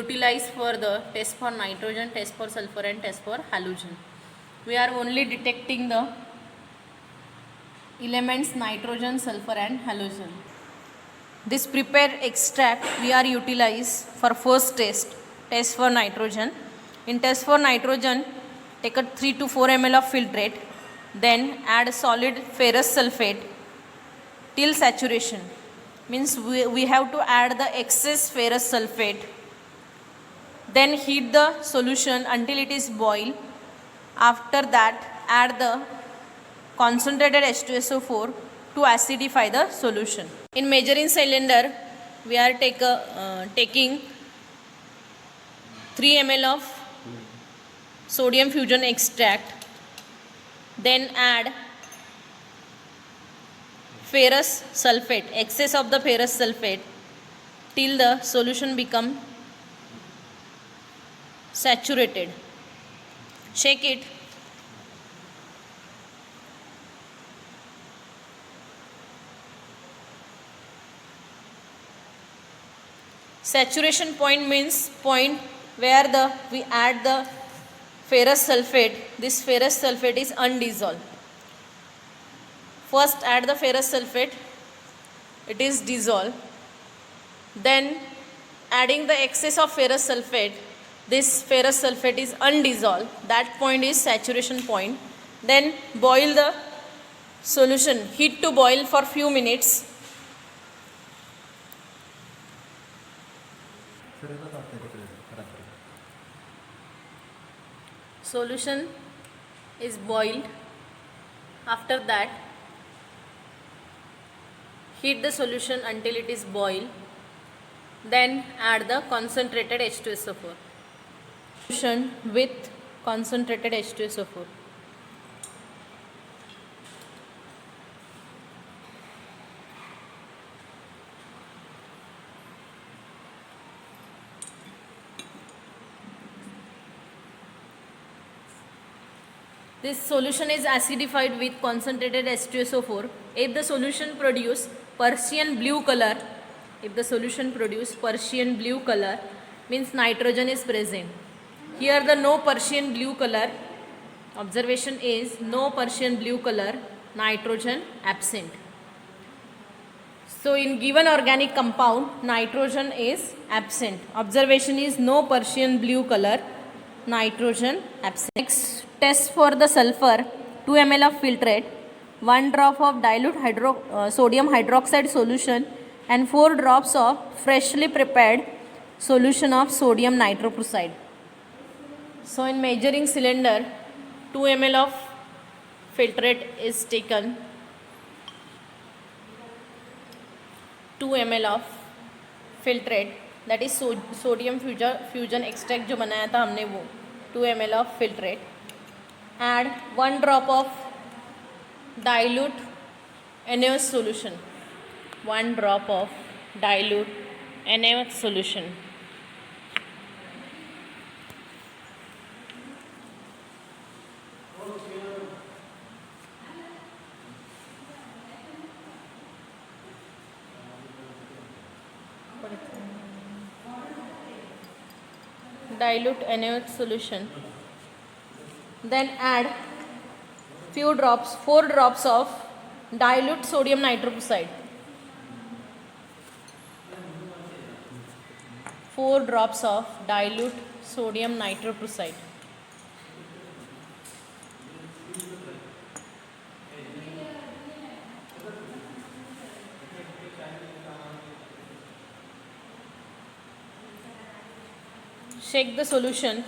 Utilize for the test for nitrogen, test for sulfur and test for halogen. We are only detecting the elements nitrogen, sulfur and halogen. This prepared extract we are utilize for first test for nitrogen. In test for nitrogen, take a 3 to 4 ml of filtrate, then add solid ferrous sulfate till saturation. Means we have to add the excess ferrous sulfate. Then heat the solution until it is boiled. After that, add the concentrated H2SO4 to acidify the solution. In measuring cylinder, we are taking 3 ml of sodium fusion extract. Then add ferrous sulfate, excess of the ferrous sulfate till the solution become saturated. Shake it. Saturation point means point where we add the ferrous sulfate. This ferrous sulfate is undissolved. First add the ferrous sulfate, it is dissolved. Then adding the excess of ferrous sulfate, this ferrous sulfate is undissolved. That point is saturation point. Then boil the solution, heat to boil for few minutes. Solution is boiled. After that, heat the solution until it is boiled. Then add the concentrated H2SO4. Solution with concentrated H2SO4. This solution is acidified with concentrated H2SO4. If the solution produce Persian blue color, means nitrogen is present. Here the no Persian blue color, observation is no Persian blue color, nitrogen absent. So in given organic compound, nitrogen is absent. Observation is no Persian blue color, nitrogen absent. Next, test for the sulfur, 2 ml of filtrate, 1 drop of dilute sodium hydroxide solution and 4 drops of freshly prepared solution of sodium nitroprusside. So in measuring cylinder, 2 ml of filtrate is taken, 2 ml of filtrate, that is sodium fusion extract जो बनाया था हमने वो, 2 ml of filtrate. Add 1 drop of dilute NaOH solution, 1 drop of dilute NaOH solution. Dilute NaOH solution. Then add few drops, 4 drops of dilute sodium nitroprusside. 4 drops of dilute sodium nitroprusside. Shake the solution.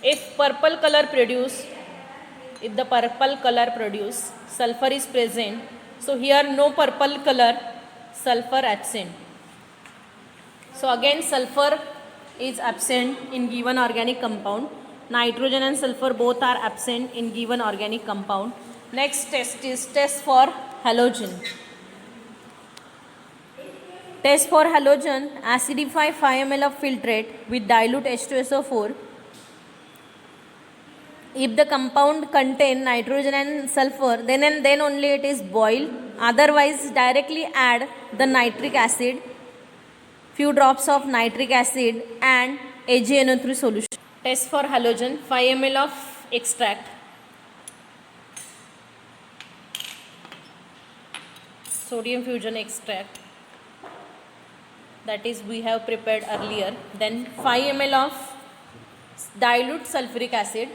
If purple color produce, sulfur is present. So here no purple color, sulfur absent. So again sulfur is absent in given organic compound. Nitrogen and sulfur both are absent in given organic compound. Next test is test for halogen. Test for halogen, acidify 5 ml of filtrate with dilute H2SO4. If the compound contain nitrogen and sulfur, then and then only it is boiled. Otherwise, directly add the nitric acid, few drops of nitric acid and AgNO3 solution. Test for halogen, 5 ml of extract, sodium fusion extract, that is we have prepared earlier. Then 5 ml of dilute sulfuric acid,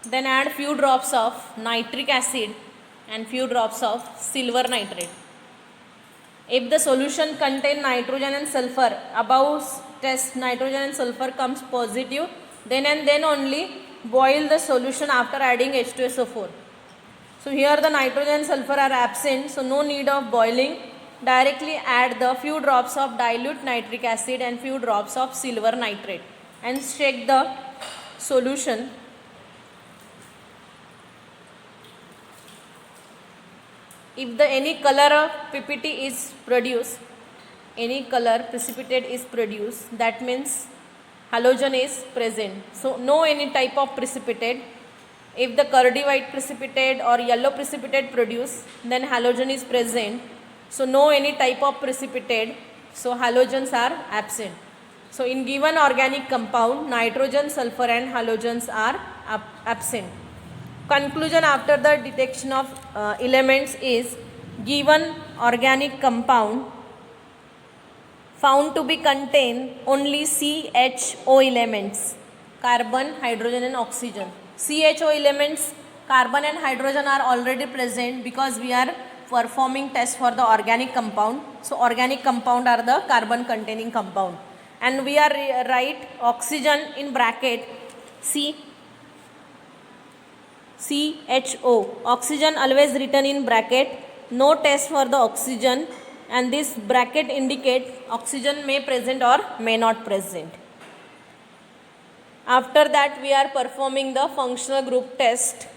then add few drops of nitric acid and few drops of silver nitrate. If the solution contain nitrogen and sulfur, above test nitrogen and sulfur comes positive, then and then only boil the solution after adding H2SO4. So here the nitrogen and sulfur are absent, so no need of boiling. Directly add the few drops of dilute nitric acid and few drops of silver nitrate and shake the solution. If the any color of PPT is produced, any color precipitate is produced, that means halogen is present. So no any type of precipitate. If the curdy white precipitate or yellow precipitate produce, then halogen is present. So no any type of precipitate, so halogens are absent. So in given organic compound, nitrogen, sulfur and halogens are absent. Conclusion after the detection of elements is, given organic compound found to be contain only CHO elements, carbon, hydrogen and oxygen. CHO elements, carbon and hydrogen are already present because we are performing test for the organic compound. So organic compound are the carbon containing compound, and we are write oxygen in bracket CHO. Oxygen always written in bracket, no test for the oxygen, and this bracket indicate oxygen may present or may not present. After that we are performing the functional group test.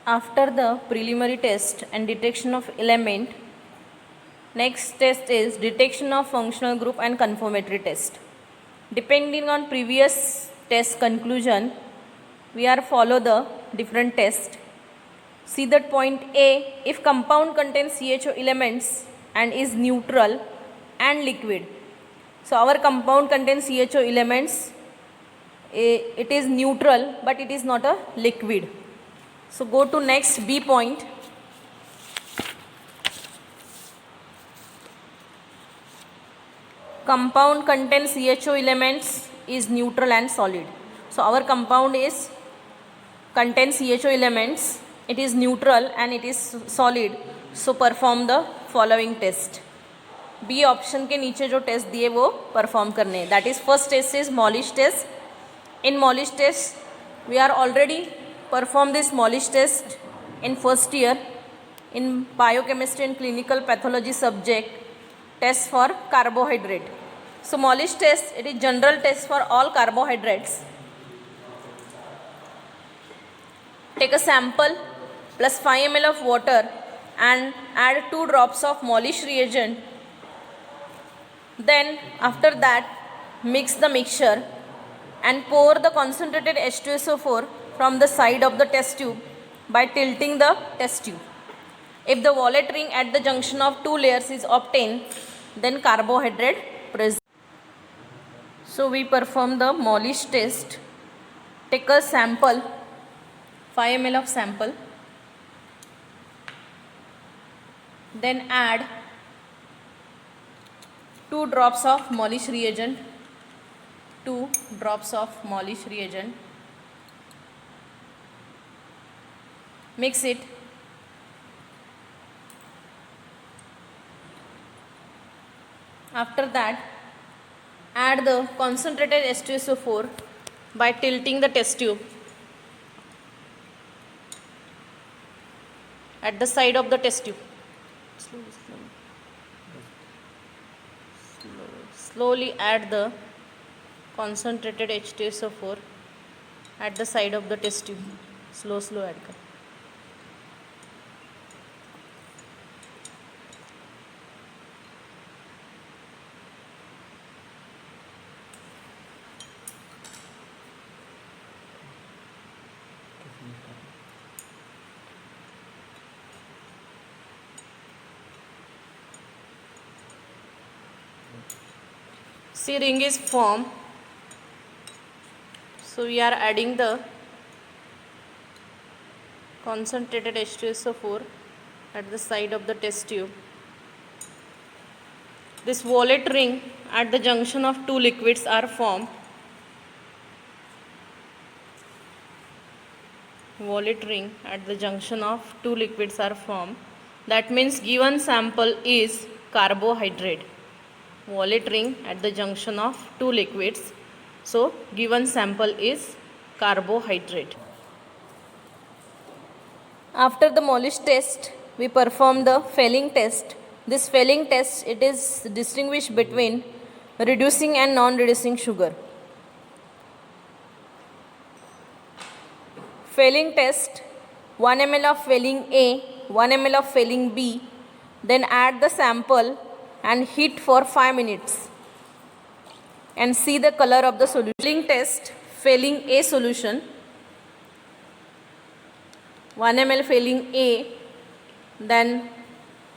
After the preliminary test and detection of element, next test is detection of functional group and confirmatory test. Depending on previous test conclusion, we are follow the different test. See that point A, if compound contains CHO elements and is neutral and liquid. So our compound contains CHO elements, it is neutral but it is not a liquid. So go to next B point. Compound contains CHO elements, is neutral and solid. So our compound is contains CHO elements, it is neutral and it is solid. So perform the following test. B option के नीचे जो test दिए वो perform करने हैं. That is first test is Molisch test. In Molisch test we are already perform this Molisch test in first year in biochemistry and clinical pathology subject, test for carbohydrate. So Molish test, it is general test for all carbohydrates. Take a sample plus 5 ml of water and add 2 drops of Molish reagent. Then after that mix the mixture and pour the concentrated H2SO4 from the side of the test tube by tilting the test tube. If the wallet ring at the junction of 2 layers is obtained, then carbohydrate present. So we perform the Molish test. Take a sample, 5 ml of sample. Then add 2 drops of Molish reagent. 2 drops of Molish reagent. Mix it. After that, add the concentrated H2SO4 by tilting the test tube at the side of the test tube. Slowly add the concentrated H2SO4 at the side of the test tube. Slow add कर. See, ring is formed. So we are adding the concentrated H2SO4 at the side of the test tube. This wallet ring at the junction of two liquids are formed. Wallet ring at the junction of two liquids are formed. That means given sample is carbohydrate. Wallet ring at the junction of two liquids. So given sample is carbohydrate. After the Molish test, we perform the Fehling test. This Fehling test, it is distinguished between reducing and non-reducing sugar. Fehling test, 1 ml of Fehling A, 1 ml of Fehling B, then add the sample and heat for 5 minutes and see the color of the solution. Fehling test, Fehling A solution, 1 ml Fehling A, then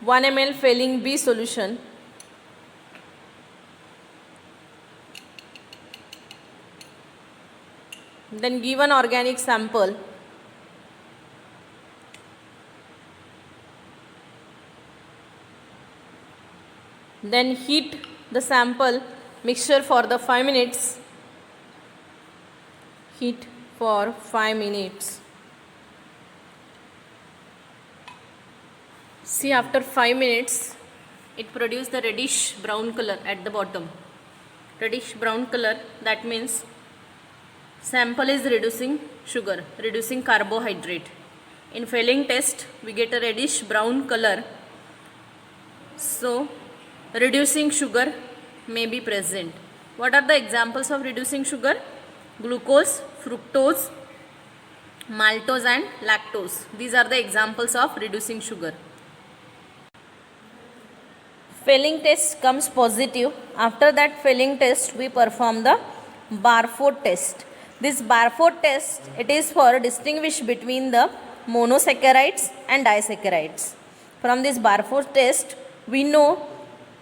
1 ml Fehling B solution, then give an organic sample, then heat the sample mixture for the 5 minutes. Heat for 5 minutes. See, after 5 minutes, it produces the reddish brown color at the bottom. Reddish brown color, that means sample is reducing sugar, reducing carbohydrate. In Fehling test, we get a reddish brown color. So, reducing sugar may be present. What are the examples of reducing sugar? Glucose, fructose, maltose and lactose. These are the examples of reducing sugar. Fehling test comes positive. After that Fehling test, we perform the Barfoed test. This Barfoed test, it is for distinguish between the monosaccharides and disaccharides. From this Barfoed test, we know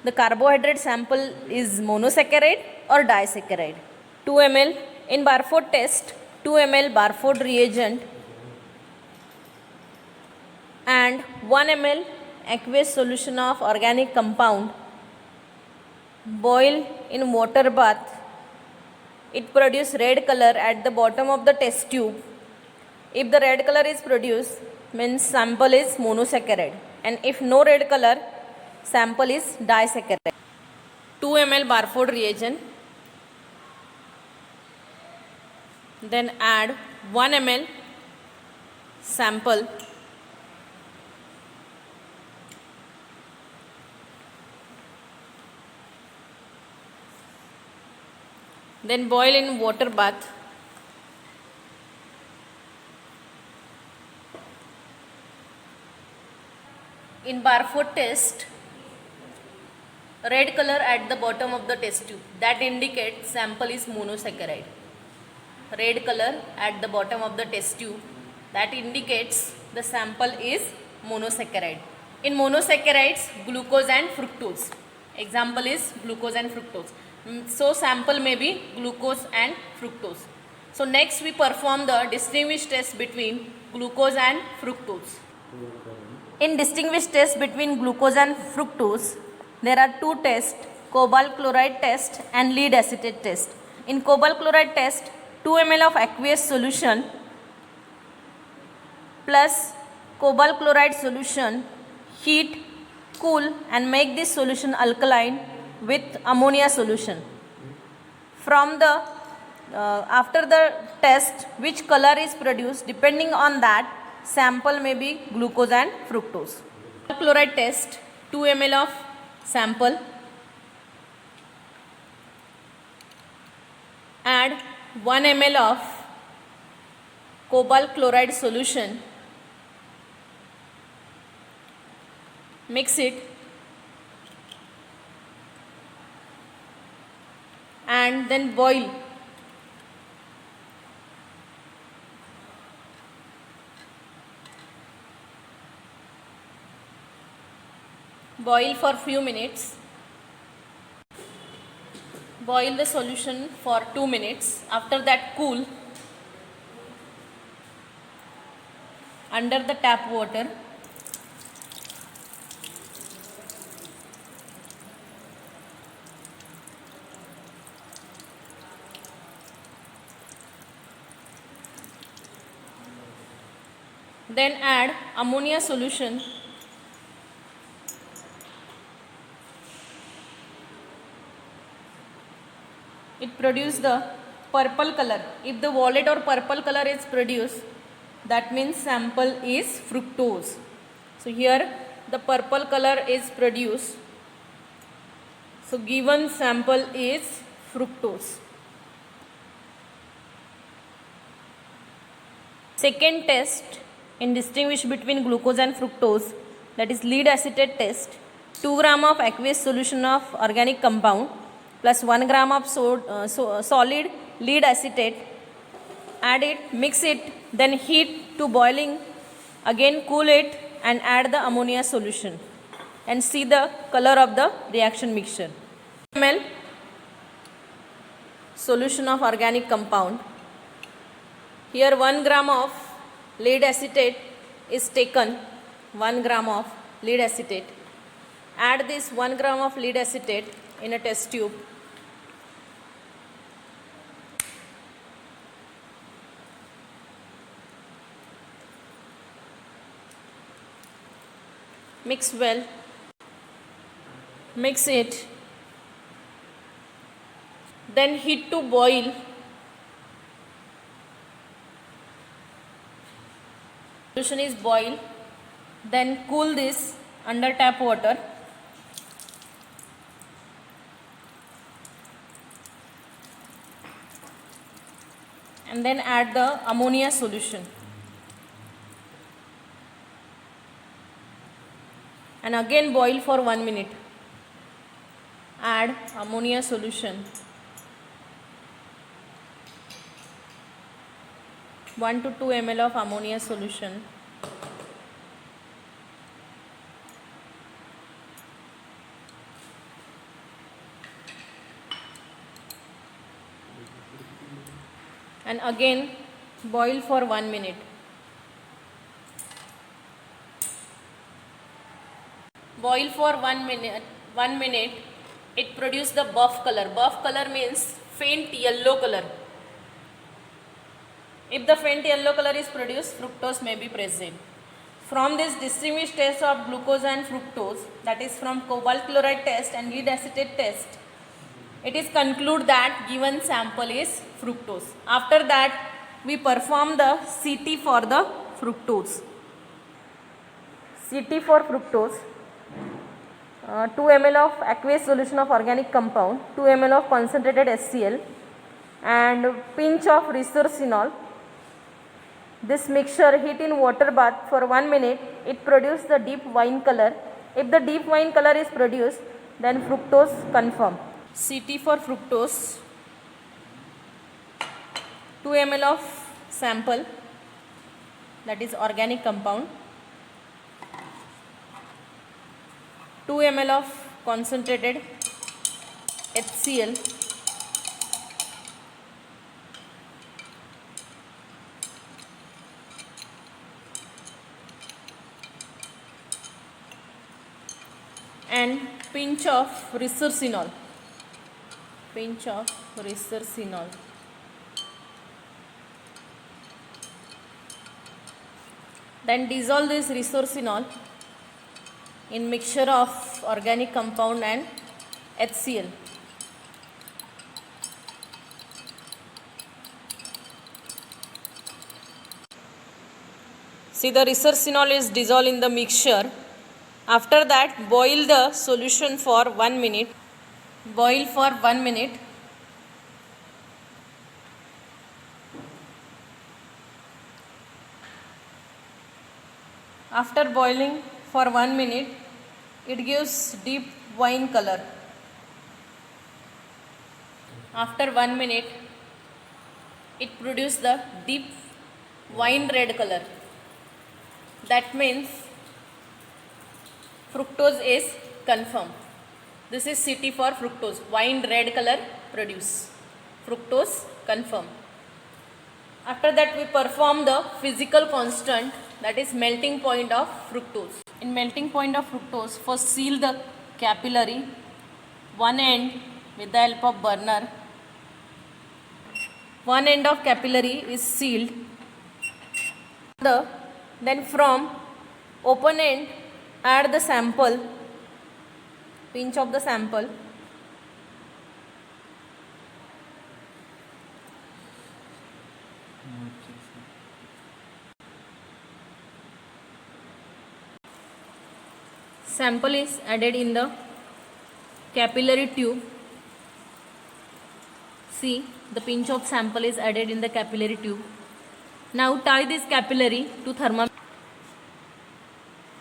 the carbohydrate sample is monosaccharide or disaccharide. 2 ml in Barfoed test, 2 ml Barfoed reagent and 1 ml aqueous solution of organic compound, boil in water bath. It produces red color at the bottom of the test tube. If the red color is produced, means sample is monosaccharide, and if no red color, sample is disaccharide. 2 ml Barfoed reagent, then add 1 ml sample, then boil in water bath. In Barfoed test, red color at the bottom of the test tube, that indicates sample is monosaccharide. Red color at the bottom of the test tube, that indicates the sample is monosaccharide. In monosaccharides, glucose and fructose. Example is glucose and fructose. So sample may be glucose and fructose. So next we perform the distinguished test between glucose and fructose. In distinguished test between glucose and fructose, there are two tests, cobalt chloride test and lead acetate test. In cobalt chloride test, 2 ml of aqueous solution plus cobalt chloride solution, heat, cool and make this solution alkaline with ammonia solution. From the after the test, which color is produced, depending on that, sample may be glucose and fructose. Chloride test, 2 ml of sample, add 1 ml of cobalt chloride solution, mix it and then boil. Boil for few minutes. Boil the solution for 2 minutes. After that, cool under the tap water. Then add ammonia solution. It produces the purple color. If the violet or purple color is produced, that means sample is fructose. So here the purple color is produced. So given sample is fructose. Second test in distinguish between glucose and fructose, that is lead acetate test. 2 gram of aqueous solution of organic compound plus 1 gram of solid lead acetate. Add it, mix it, then heat to boiling. Again cool it and add the ammonia solution and see the color of the reaction mixture. ml solution of organic compound. Here 1 gram of lead acetate is taken, 1 gram of lead acetate. Add this 1 gram of lead acetate in a test tube. Mix well. Mix it. Then heat to boil. Solution is boil. Then cool this under tap water. And then add the ammonia solution. And again boil for 1 minute. Add ammonia solution. 1 to 2 ml of ammonia solution. And again boil for 1 minute. Boil for 1 minute. It produces the buff color. Buff color means faint yellow color. If the faint yellow color is produced, fructose may be present. From this distinguished test of glucose and fructose, that is from cobalt chloride test and lead acetate test, it is concluded that given sample is fructose. After that, we perform the CT for the fructose. CT for fructose. 2 ml of aqueous solution of organic compound, 2 ml of concentrated HCl and pinch of resorcinol. This mixture heat in water bath for 1 minute. It produces the deep wine color. If the deep wine color is produced, then fructose confirm. CT for fructose. 2 ml of sample, that is organic compound. 2 ml of concentrated HCl. And pinch of resorcinol. Pinch of resorcinol. Then dissolve this resorcinol in mixture of organic compound and HCl. See, the resorcinol is dissolved in the mixture. After that, boil the solution for 1 minute. Boil for 1 minute. After boiling for 1 minute, it gives deep wine color. After 1 minute, it produces the deep wine red color. That means fructose is confirmed. This is CT for fructose, wine red color produce. Fructose, confirm. After that we perform the physical constant, that is melting point of fructose. In melting point of fructose, first seal the capillary, one end with the help of burner. One end of capillary is sealed. Then from open end add the sample, pinch of the sample. Sample is added in the capillary tube. See, the pinch of sample is added in the capillary tube. Now tie this capillary to thermometer.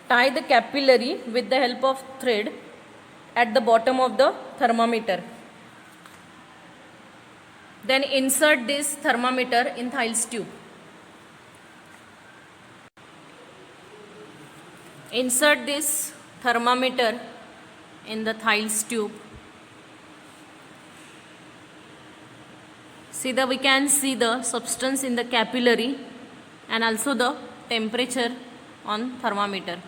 Tie the capillary with the help of thread at the bottom of the thermometer. Then insert this thermometer in Thiele's tube. Insert this thermometer in the Thiele's tube. See that we can see the substance in the capillary and also the temperature on thermometer.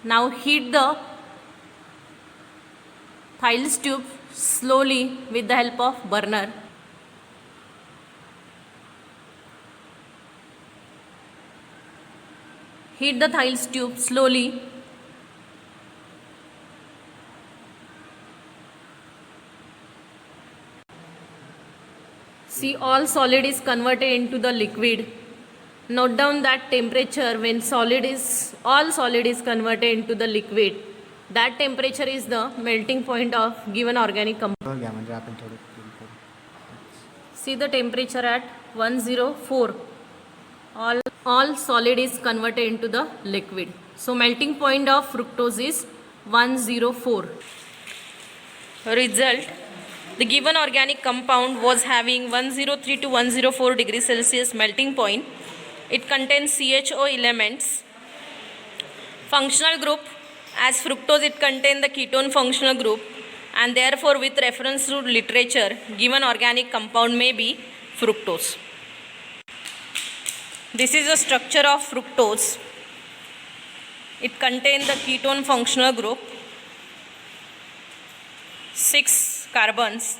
Now heat the Thiele's tube slowly with the help of burner. Heat the Thiele's tube slowly. See, all solid is converted into the liquid. Note down that temperature when all solid is converted into the liquid. That temperature is the melting point of given organic compound. See the temperature at 104. All solid is converted into the liquid. So melting point of fructose is 104. Result: the given organic compound was having 103 to 104 degrees Celsius melting point. It contains CHO elements. Functional group: as fructose it contains the ketone functional group, and therefore with reference to literature, given organic compound may be fructose. This is the structure of fructose. It contains the ketone functional group, 6 carbons,